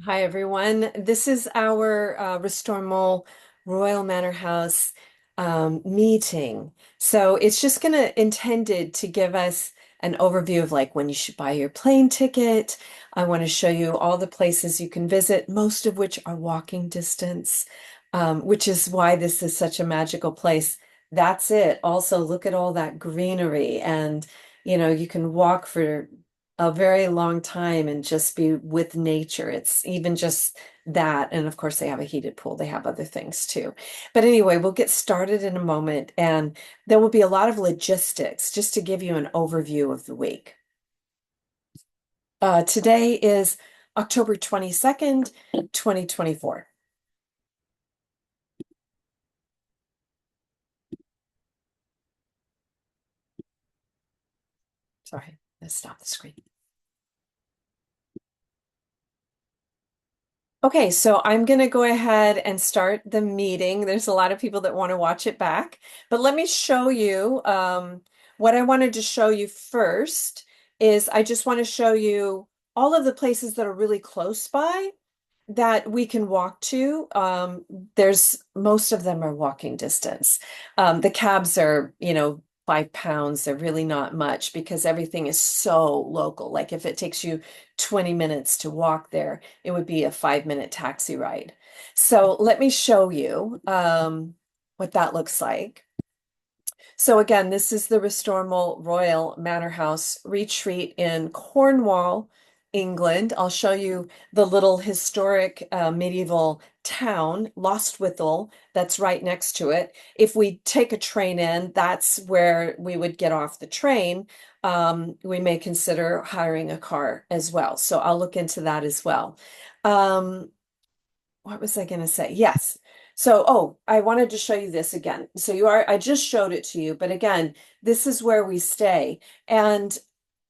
Hi, everyone. This is our Restormel Royal Manor House meeting. So it's just going to intended to give us an overview of like when you should buy your plane ticket. I want to show you all the places you can visit, most of which are walking distance, which is why this is such a magical place. That's it. Also, look at all that greenery and you can walk for a very long time and just be with nature. It's even just that. And of course, they have a heated pool. They have other things too. But anyway, we'll get started in a moment. And there will be a lot of logistics just to give you an overview of the week. Today is October 22nd, 2024. Sorry, let's stop the screen. Okay, so I'm going to go ahead and start the meeting. There's a lot of people that want to watch it back, but let me show you what I wanted to show you first is I just want to show you all of the places that are really close by that we can walk to. There's most of them are walking distance. The cabs are, 5 pounds. They're really not much because everything is so local. Like if it takes you 20 minutes to walk there, it would be a 5-minute taxi ride. So let me show you what that looks like. So again, this is the Restormel Royal Manor House retreat in Cornwall, England. I'll show you the little historic medieval town, Lostwithel, that's right next to it. If we take a train in, that's where we would get off the train. We may consider hiring a car as well. So I'll look into that as well. Um, what was I going to say? Yes. So, I wanted to show you this again. So I just showed it to you, but again, this is where we stay. And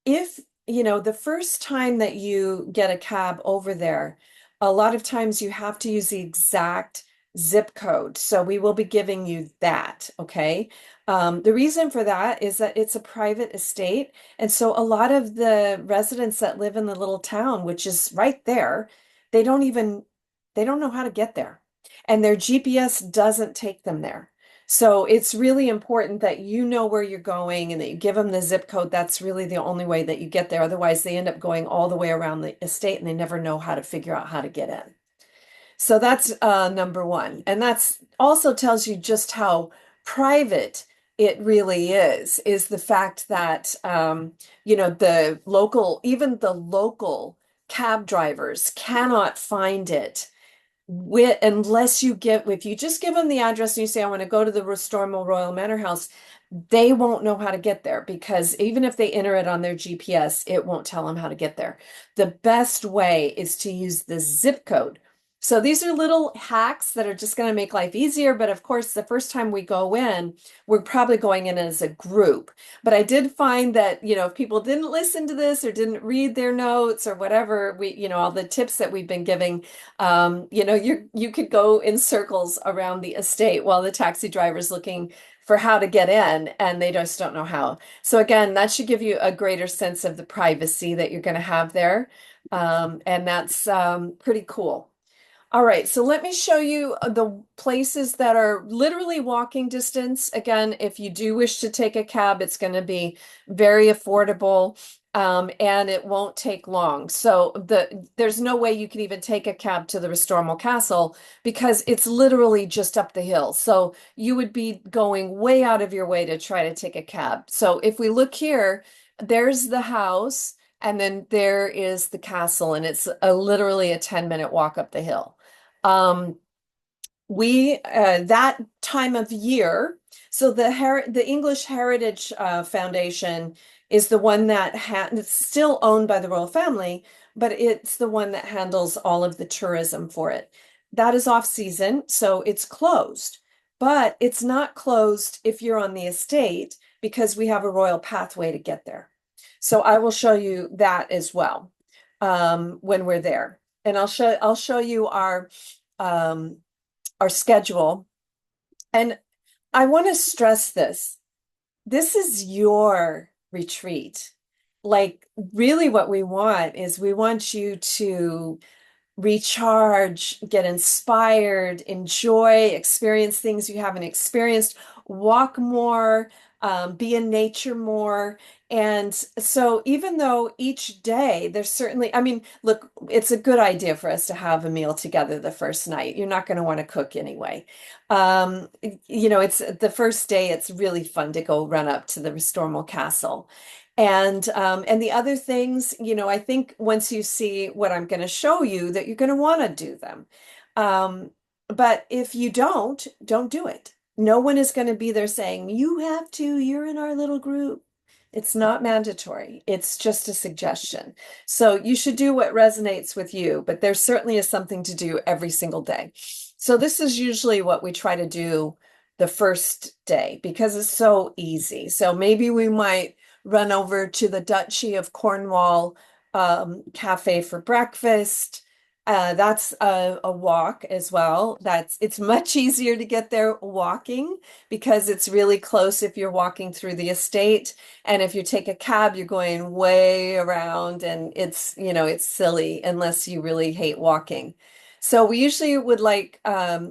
if, the first time that you get a cab over there, a lot of times you have to use the exact zip code. So we will be giving you that, okay? The reason for that is that it's a private estate. And so a lot of the residents that live in the little town, which is right there, they don't even they don't know how to get there. And their GPS doesn't take them there. So it's really important that you know where you're going and that you give them the zip code. That's really the only way that you get there. Otherwise, they end up going all the way around the estate and they never know how to figure out how to get in. So that's number one. And that's also tells you just how private it really is the fact that, even the local cab drivers cannot find it unless if you just give them the address and you say, I want to go to the Restormel Royal Manor House, they won't know how to get there because even if they enter it on their GPS, it won't tell them how to get there. The best way is to use the zip code. So these are little hacks that are just going to make life easier. But of course, the first time we go in, we're probably going in as a group. But I did find that, if people didn't listen to this or didn't read their notes or whatever, all the tips that we've been giving, you could go in circles around the estate while the taxi driver's looking for how to get in and they just don't know how. So again, that should give you a greater sense of the privacy that you're going to have there. And that's pretty cool. All right, so let me show you the places that are literally walking distance. Again, if you do wish to take a cab, it's going to be very affordable, and it won't take long. So there's no way you can even take a cab to the Restormel Castle because it's literally just up the hill. So you would be going way out of your way to try to take a cab. So if we look here, there's the house, and then there is the castle, and it's literally a 10-minute walk up the hill. Um, we that time of year, so the English Heritage Foundation is the one that it's still owned by the royal family, but it's the one that handles all of the tourism for it. That is off season, so it's closed. But it's not closed if you're on the estate because we have a royal pathway to get there. So I will show you that as well when we're there. And I'll show you um, our schedule. And I want to stress this. This is your retreat. Like, really, what we want is we want you to recharge, get inspired, enjoy, experience things you haven't experienced, walk more, be in nature more. And so, even though each day there's certainly, I mean, look, it's a good idea for us to have a meal together the first night. You're not going to want to cook anyway. It's the first day, it's really fun to go run up to the Restormel Castle. And the other things, I think once you see what I'm going to show you, that you're going to want to do them. Um, but if you don't do it. No one is going to be there saying, you have to, you're in our little group. It's not mandatory. It's just a suggestion. So you should do what resonates with you, but there certainly is something to do every single day. So this is usually what we try to do the first day because it's so easy. So maybe we might run over to the Duchy of Cornwall cafe for breakfast. That's a walk as well. It's much easier to get there walking because it's really close if you're walking through the estate. And if you take a cab, you're going way around and it's silly unless you really hate walking. So we usually would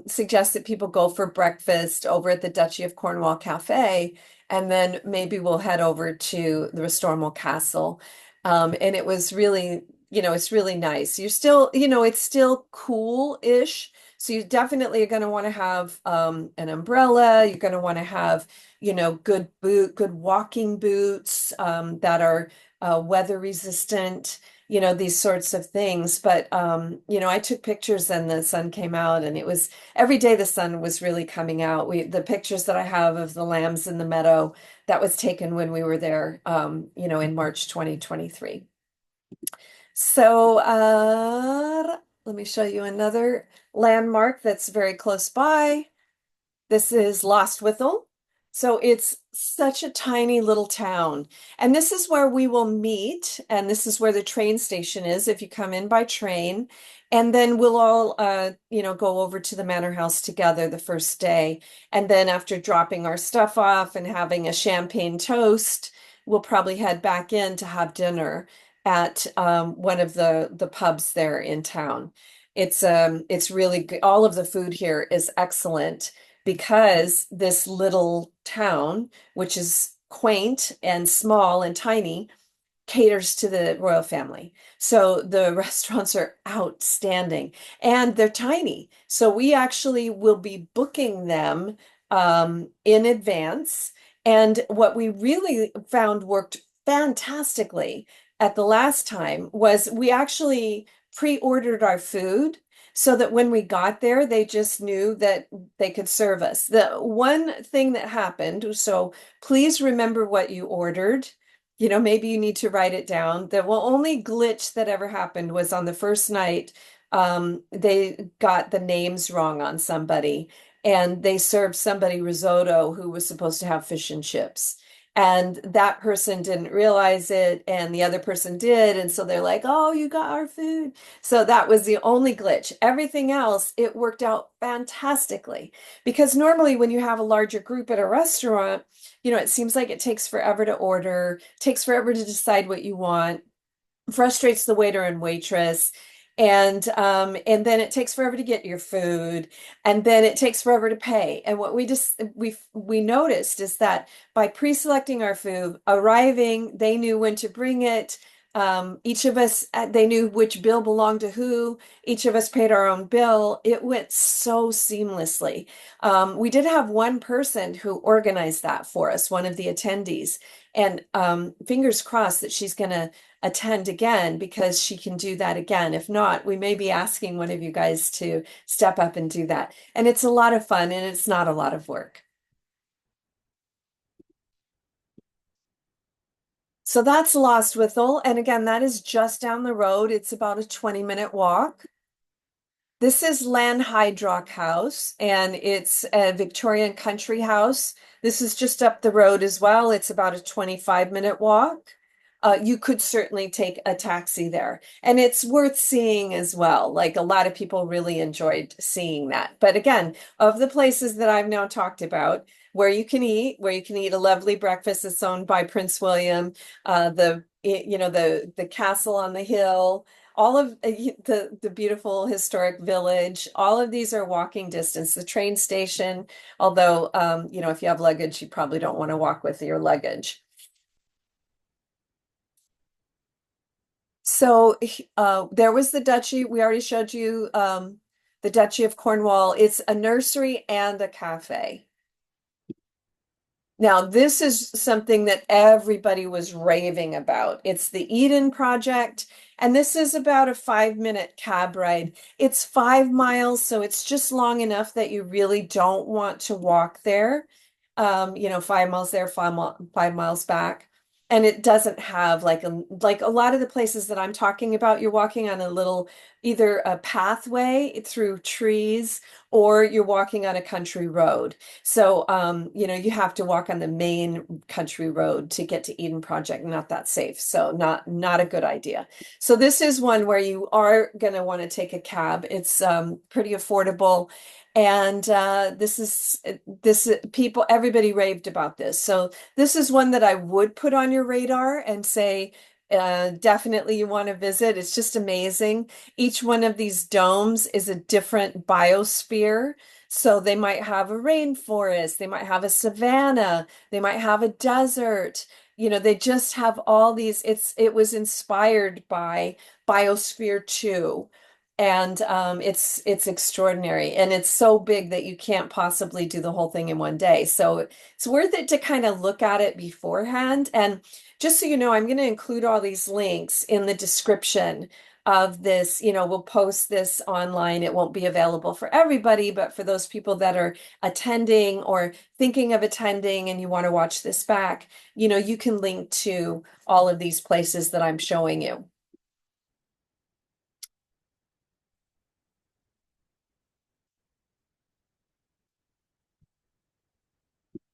suggest that people go for breakfast over at the Duchy of Cornwall Cafe, and then maybe we'll head over to the Restormel Castle. And it was really, it's really nice. You're still, it's still cool-ish. So you definitely are going to want to have an umbrella. You're going to want to have, good walking boots that are weather resistant, these sorts of things. But, I took pictures and the sun came out and it was every day the sun was really coming out. The pictures that I have of the lambs in the meadow, that was taken when we were there, in March 2023. So let me show you another landmark that's very close by. This is Lost Withel. So it's such a tiny little town. And this is where we will meet. And this is where the train station is if you come in by train. And then we'll all, go over to the manor house together the first day. And then after dropping our stuff off and having a champagne toast, we'll probably head back in to have dinner at one of the pubs there in town. It's really good. All of the food here is excellent because this little town, which is quaint and small and tiny, caters to the royal family. So the restaurants are outstanding and they're tiny. So we actually will be booking them in advance. And what we really found worked fantastically at the last time was we actually pre-ordered our food so that when we got there, they just knew that they could serve us. The one thing that happened, so please remember what you ordered. Maybe you need to write it down. The only glitch that ever happened was on the first night, they got the names wrong on somebody, and they served somebody risotto who was supposed to have fish and chips. And that person didn't realize it, and the other person did. And so they're like, oh, you got our food. So that was the only glitch. Everything else, it worked out fantastically. Because normally, when you have a larger group at a restaurant, it seems like it takes forever to order, takes forever to decide what you want, frustrates the waiter and waitress. And then it takes forever to get your food, and then it takes forever to pay. And what we noticed is that by pre-selecting our food, arriving, they knew when to bring it. Each of us, they knew which bill belonged to who. Each of us paid our own bill. It went so seamlessly. We did have one person who organized that for us, one of the attendees, and fingers crossed that she's going to attend again because she can do that again. If not, we may be asking one of you guys to step up and do that. And it's a lot of fun and it's not a lot of work. So that's Lost Withel. And again, that is just down the road. It's about a 20-minute walk. This is Lanhydrock House, and it's a Victorian country house. This is just up the road as well. It's about a 25-minute walk. You could certainly take a taxi there, and it's worth seeing as well. Like a lot of people really enjoyed seeing that. But again, of the places that I've now talked about, where you can eat a lovely breakfast that's owned by Prince William, the castle on the hill, all of the beautiful historic village, all of these are walking distance. The train station, although if you have luggage, you probably don't want to walk with your luggage. So there was the Duchy. We already showed you the Duchy of Cornwall. It's a nursery and a cafe. Now, this is something that everybody was raving about. It's the Eden Project, and this is about a 5-minute cab ride. It's 5 miles, so it's just long enough that you really don't want to walk there. 5 miles there, 5 miles back. And it doesn't have like a lot of the places that I'm talking about, you're walking on a little either a pathway through trees or you're walking on a country road. So, you have to walk on the main country road to get to Eden Project. Not that safe. So not a good idea. So this is one where you are going to want to take a cab. It's pretty affordable. And people, everybody raved about this. So this is one that I would put on your radar and say, definitely you want to visit. It's just amazing. Each one of these domes is a different biosphere. So they might have a rainforest, they might have a savanna, they might have a desert. They just have all these. It was inspired by Biosphere 2. And it's extraordinary. And it's so big that you can't possibly do the whole thing in one day. So it's worth it to kind of look at it beforehand. And just so you know, I'm going to include all these links in the description of this. We'll post this online. It won't be available for everybody, but for those people that are attending or thinking of attending and you want to watch this back, you can link to all of these places that I'm showing you.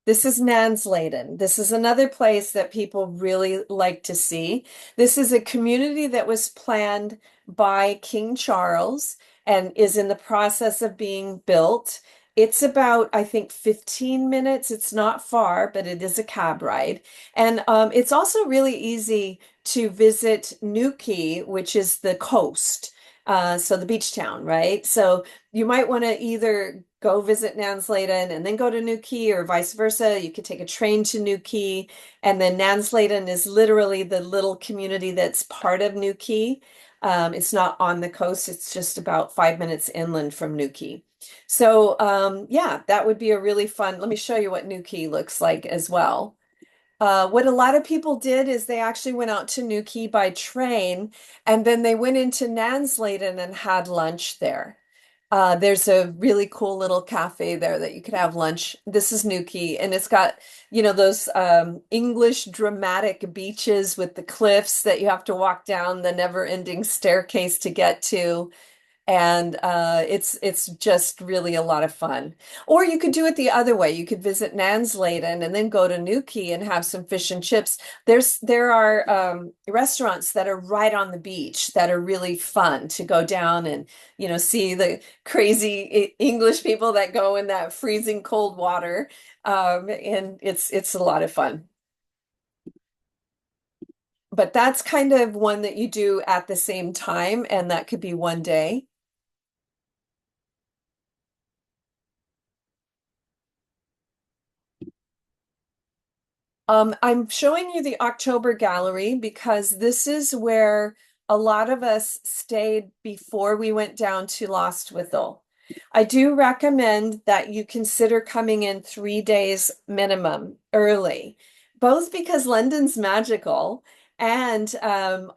This is Nansladen. This is another place that people really like to see. This is a community that was planned by King Charles and is in the process of being built. It's about, I think, 15 minutes. It's not far, but it is a cab ride. And it's also really easy to visit Newquay, which is the coast. So the beach town, right? So you might want to either go visit Nansladen and then go to Newquay or vice versa. You could take a train to Newquay, and then Nansladen is literally the little community that's part of Newquay. It's not on the coast. It's just about 5 minutes inland from Newquay. So yeah, that would be a really fun. Let me show you what Newquay looks like as well. What a lot of people did is they actually went out to Newquay by train, and then they went into Nansladen and had lunch there. There's a really cool little cafe there that you could have lunch. This is Newquay, and it's got, those English dramatic beaches with the cliffs that you have to walk down the never-ending staircase to get to. And it's just really a lot of fun. Or you could do it the other way. You could visit Nansladen and then go to Newquay and have some fish and chips. There are restaurants that are right on the beach that are really fun to go down and see the crazy English people that go in that freezing cold water. And it's a lot of fun. But that's kind of one that you do at the same time, and that could be one day. I'm showing you the October gallery because this is where a lot of us stayed before we went down to Lostwithel. I do recommend that you consider coming in 3 days minimum early, both because London's magical and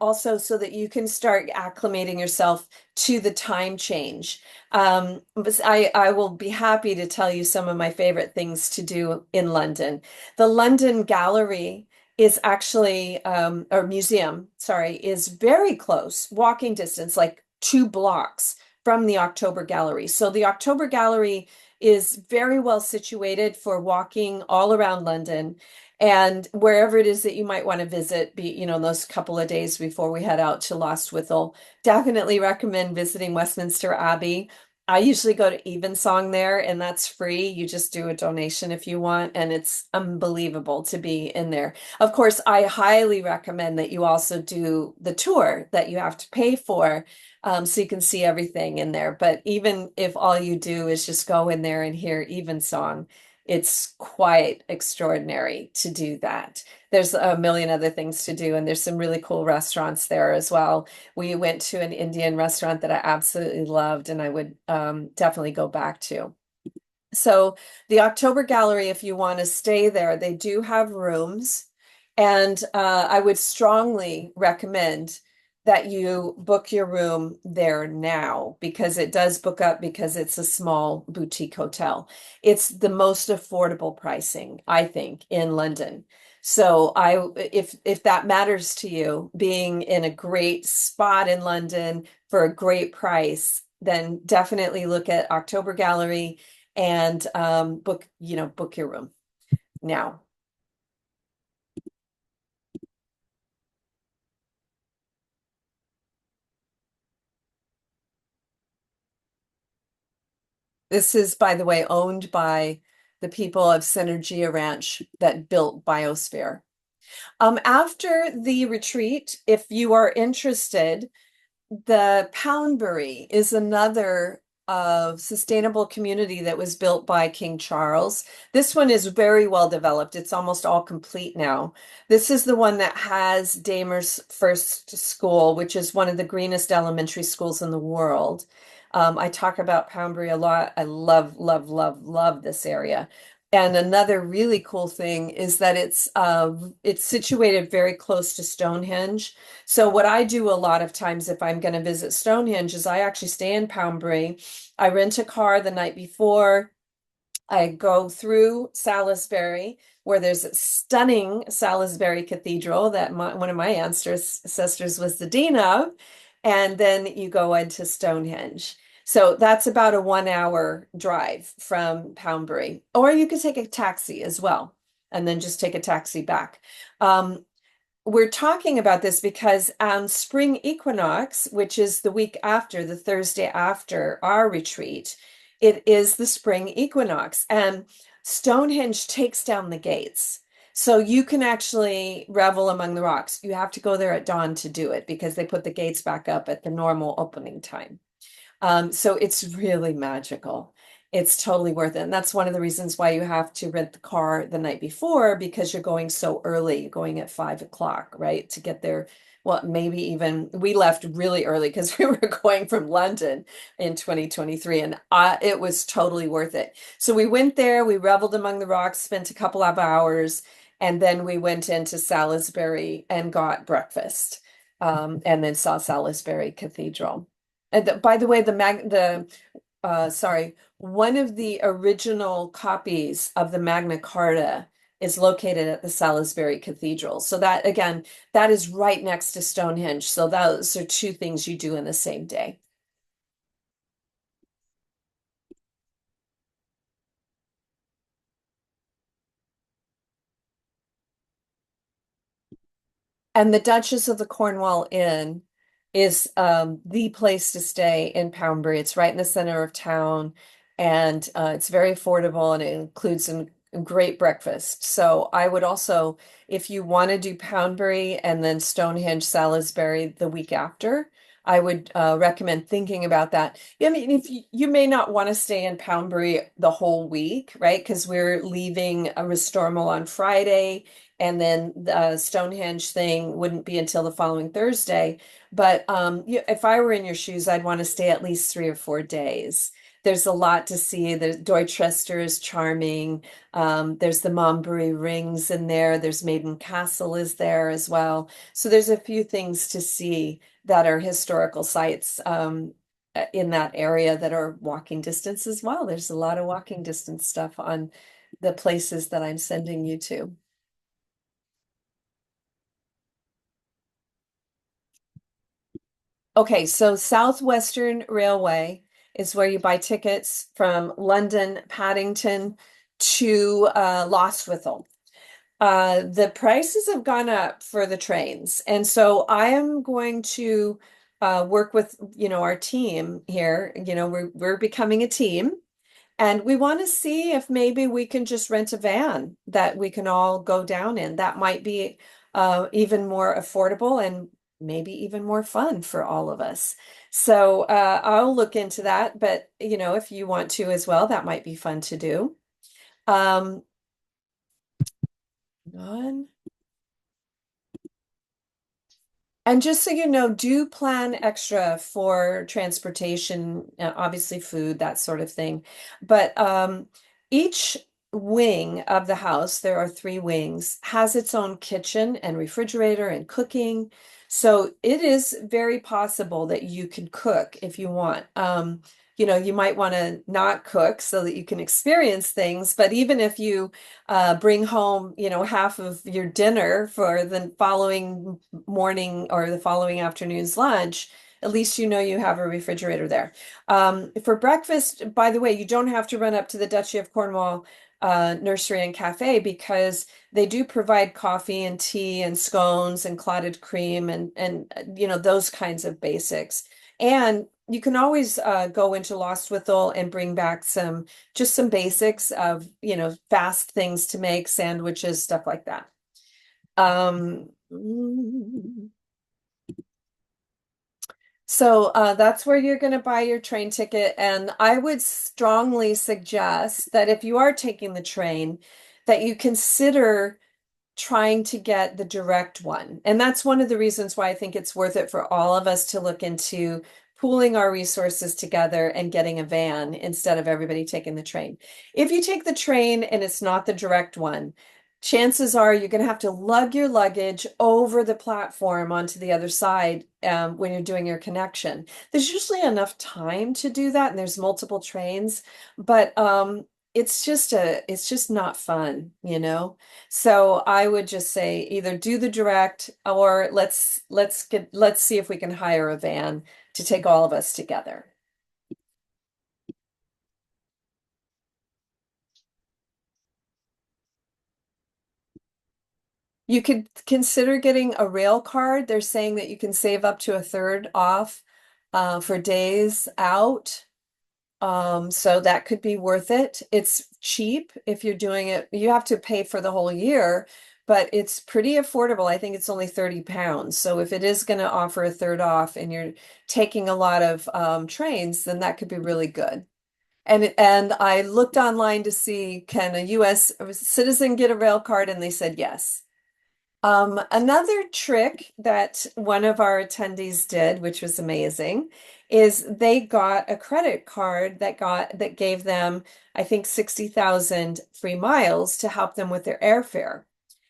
also so that you can start acclimating yourself to the time change. But I will be happy to tell you some of my favorite things to do in London. The London Gallery is actually, or museum, sorry, is very close, walking distance, like 2 blocks from the October Gallery. So the October Gallery is very well situated for walking all around London and wherever it is that you might want to visit, those couple of days before we head out to Lostwithel. Definitely recommend visiting Westminster Abbey. I usually go to Evensong there, and that's free. You just do a donation if you want, and it's unbelievable to be in there. Of course, I highly recommend that you also do the tour that you have to pay for, so you can see everything in there. But even if all you do is just go in there and hear Evensong, it's quite extraordinary to do that. There's a million other things to do, and there's some really cool restaurants there as well. We went to an Indian restaurant that I absolutely loved and I would definitely go back to. So the October Gallery, if you want to stay there, they do have rooms. And I would strongly recommend that you book your room there now because it does book up because it's a small boutique hotel. It's the most affordable pricing, I think, in London. So if that matters to you, being in a great spot in London for a great price, then definitely look at October Gallery and book your room now. This is, by the way, owned by the people of Synergia Ranch that built Biosphere. After the retreat, if you are interested, the Poundbury is another sustainable community that was built by King Charles. This one is very well developed. It's almost all complete now. This is the one that has Damer's First School, which is one of the greenest elementary schools in the world. I talk about Poundbury a lot. I love, love, love, love this area. And another really cool thing is that it's situated very close to Stonehenge. So what I do a lot of times if I'm going to visit Stonehenge is I actually stay in Poundbury. I rent a car the night before. I go through Salisbury, where there's a stunning Salisbury Cathedral that one of my ancestors was the dean of, and then you go into Stonehenge. So that's about a 1 hour drive from Poundbury, or you could take a taxi as well, and then just take a taxi back. Um, we're talking about this because spring equinox, which is the week after, the Thursday after our retreat, it is the spring equinox, and Stonehenge takes down the gates. So you can actually revel among the rocks. You have to go there at dawn to do it because they put the gates back up at the normal opening time. So it's really magical. It's totally worth it. And that's one of the reasons why you have to rent the car the night before because you're going so early. You're going at 5 o'clock, right? To get there. Well, maybe even we left really early because we were going from London in 2023 and it was totally worth it. So we went there, we reveled among the rocks, spent a couple of hours, and then we went into Salisbury and got breakfast, and then saw Salisbury Cathedral. And by the way, one of the original copies of the Magna Carta is located at the Salisbury Cathedral. So that again, that is right next to Stonehenge. So those are two things you do in the same day. And the Duchess of the Cornwall Inn is the place to stay in Poundbury. It's right in the center of town, and it's very affordable, and it includes a great breakfast. So I would also, if you want to do Poundbury and then Stonehenge, Salisbury the week after, I would recommend thinking about that. I mean, if you may not want to stay in Poundbury the whole week, right? Because we're leaving a Restormel on Friday and then the Stonehenge thing wouldn't be until the following Thursday. But if I were in your shoes, I'd want to stay at least 3 or 4 days. There's a lot to see. The Dorchester is charming. There's the Monbury Rings in there. There's Maiden Castle is there as well. So there's a few things to see that are historical sites in that area that are walking distance as well. There's a lot of walking distance stuff on the places that I'm sending you to. Okay, so Southwestern Railway is where you buy tickets from London, Paddington to Lostwithiel. The prices have gone up for the trains, and so I am going to work with, our team here. We're becoming a team. And we want to see if maybe we can just rent a van that we can all go down in. That might be even more affordable and maybe even more fun for all of us. So I'll look into that. But, if you want to as well, that might be fun to do. Um, on. And just so you know, do plan extra for transportation, obviously food, that sort of thing. But each wing of the house, there are three wings, has its own kitchen and refrigerator and cooking. So it is very possible that you can cook if you want. You might want to not cook so that you can experience things, but even if you bring home, half of your dinner for the following morning or the following afternoon's lunch, at least you have a refrigerator there. For breakfast, by the way, you don't have to run up to the Duchy of Cornwall nursery and cafe because they do provide coffee and tea and scones and clotted cream and those kinds of basics. And you can always go into Lostwithel and bring back some basics of, fast things to make, sandwiches, stuff like that. So that's where you're going to buy your train ticket. And I would strongly suggest that if you are taking the train, that you consider trying to get the direct one. And that's one of the reasons why I think it's worth it for all of us to look into pooling our resources together and getting a van instead of everybody taking the train. If you take the train and it's not the direct one, chances are you're going to have to lug your luggage over the platform onto the other side when you're doing your connection. There's usually enough time to do that, and there's multiple trains, but it's just not fun, So I would just say either do the direct or let's see if we can hire a van to take all of us together. You could consider getting a rail card. They're saying that you can save up to a third off for days out. So that could be worth it. It's cheap if you're doing it. You have to pay for the whole year, but it's pretty affordable. I think it's only 30 pounds. So if it is going to offer a third off and you're taking a lot of trains, then that could be really good. And I looked online to see, can a US citizen get a rail card? And they said yes. Another trick that one of our attendees did, which was amazing, is they got a credit card that gave them, I think, 60,000 free miles to help them with their airfare.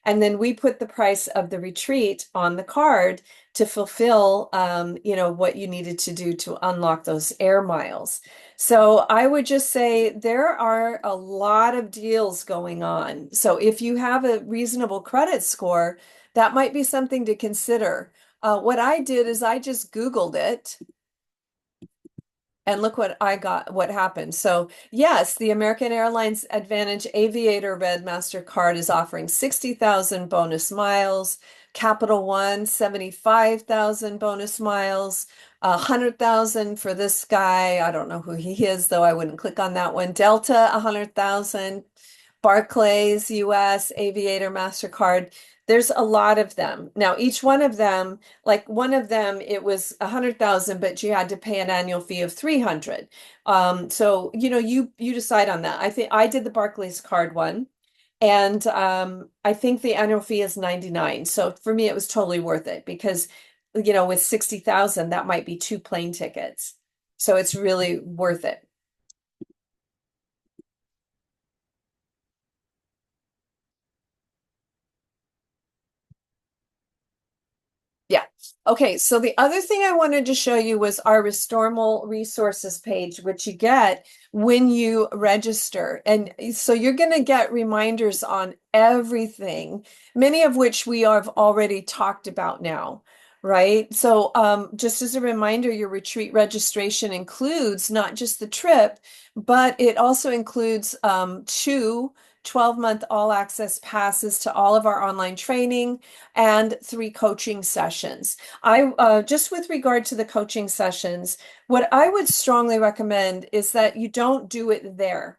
And then we put the price of the retreat on the card to fulfill, what you needed to do to unlock those air miles. So I would just say there are a lot of deals going on. So if you have a reasonable credit score, that might be something to consider. What I did is I just Googled it and look what happened. So, yes, the American Airlines Advantage Aviator Red Mastercard is offering 60,000 bonus miles. Capital One, 75,000 bonus miles. 100,000 for this guy. I don't know who he is, though I wouldn't click on that one. Delta, 100,000. Barclays, US, Aviator, MasterCard. There's a lot of them. Now, each one of them, like one of them, it was 100,000, but you had to pay an annual fee of 300. So, you decide on that. I think I did the Barclays card one, and I think the annual fee is 99. So for me, it was totally worth it because, with 60,000, that might be two plane tickets. So it's really worth it. Yeah. Okay. So the other thing I wanted to show you was our Restormel resources page, which you get when you register. And so you're going to get reminders on everything, many of which we have already talked about now, right? So just as a reminder, your retreat registration includes not just the trip, but it also includes two 12-month all access passes to all of our online training and 3 coaching sessions. I just with regard to the coaching sessions, what I would strongly recommend is that you don't do it there,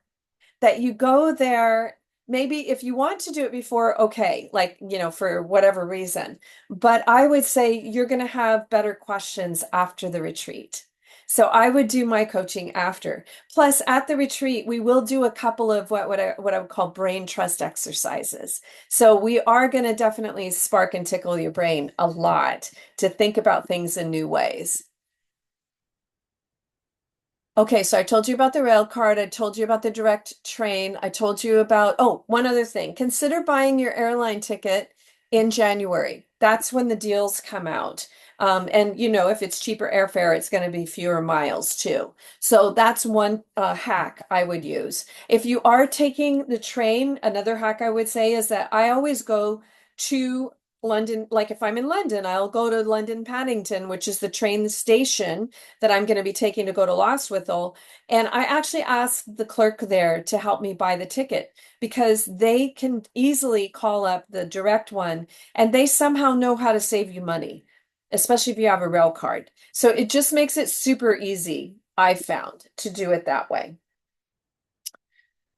that you go there. Maybe if you want to do it before, okay, like, for whatever reason. But I would say you're going to have better questions after the retreat. So I would do my coaching after. Plus, at the retreat, we will do a couple of what I would call brain trust exercises. So we are going to definitely spark and tickle your brain a lot to think about things in new ways. Okay, so I told you about the rail card. I told you about the direct train. I told you about, oh, one other thing. Consider buying your airline ticket in January. That's when the deals come out. And if it's cheaper airfare, it's going to be fewer miles too. So that's one hack I would use. If you are taking the train, another hack I would say is that I always go to London. Like if I'm in London, I'll go to London Paddington, which is the train station that I'm going to be taking to go to Lostwithel. And I actually asked the clerk there to help me buy the ticket because they can easily call up the direct one and they somehow know how to save you money, especially if you have a rail card. So it just makes it super easy, I found, to do it that way.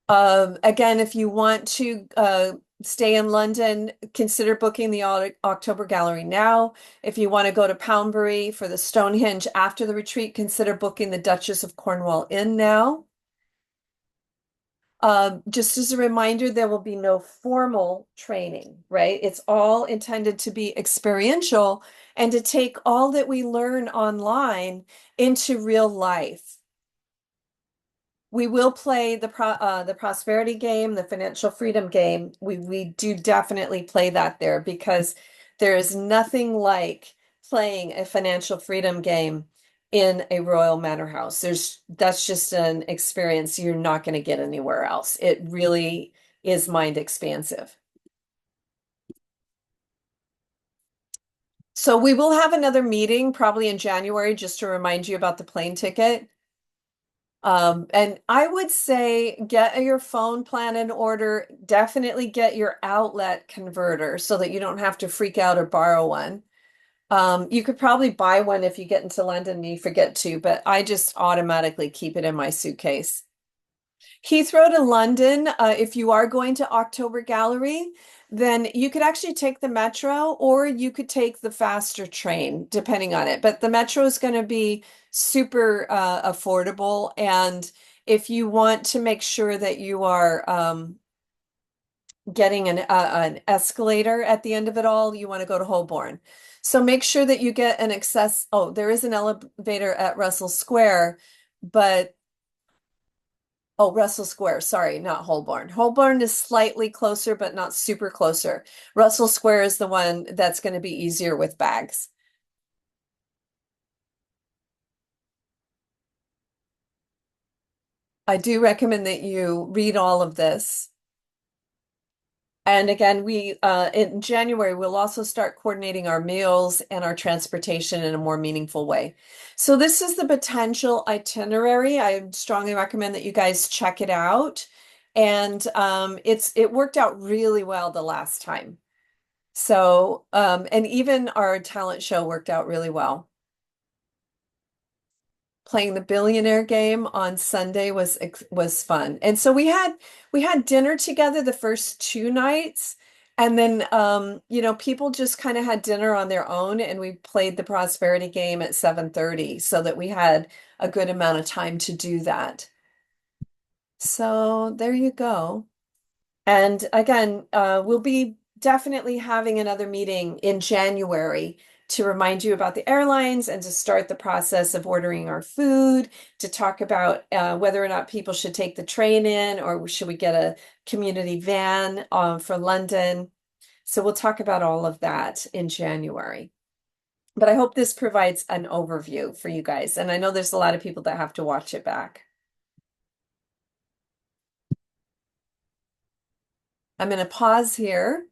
Again, if you want to stay in London, consider booking the October gallery now. If you want to go to Poundbury for the Stonehenge after the retreat, consider booking the Duchess of Cornwall Inn now. Just as a reminder, there will be no formal training, right? It's all intended to be experiential and to take all that we learn online into real life. We will play the prosperity game, the financial freedom game. We do definitely play that there because there is nothing like playing a financial freedom game in a royal manor house. That's just an experience you're not going to get anywhere else. It really is mind expansive. So we will have another meeting probably in January just to remind you about the plane ticket. And I would say get your phone plan in order. Definitely get your outlet converter so that you don't have to freak out or borrow one. You could probably buy one if you get into London and you forget to, but I just automatically keep it in my suitcase. Heathrow to London, if you are going to October Gallery, then you could actually take the metro or you could take the faster train, depending on it. But the metro is going to be super affordable. And if you want to make sure that you are getting an escalator at the end of it all, you want to go to Holborn. So make sure that you get an access. Oh, there is an elevator at Russell Square, but oh, Russell Square. Sorry, not Holborn. Holborn is slightly closer, but not super closer. Russell Square is the one that's going to be easier with bags. I do recommend that you read all of this. And again, we in January, we'll also start coordinating our meals and our transportation in a more meaningful way. So this is the potential itinerary. I strongly recommend that you guys check it out. And it worked out really well the last time. So and even our talent show worked out really well. Playing the billionaire game on Sunday was fun. And so we had dinner together the first 2 nights. And then people just kind of had dinner on their own and we played the prosperity game at 7:30 so that we had a good amount of time to do that. So there you go. And again, we'll be definitely having another meeting in January to remind you about the airlines and to start the process of ordering our food, to talk about whether or not people should take the train in or should we get a community van for London. So we'll talk about all of that in January. But I hope this provides an overview for you guys. And I know there's a lot of people that have to watch it back. I'm going to pause here.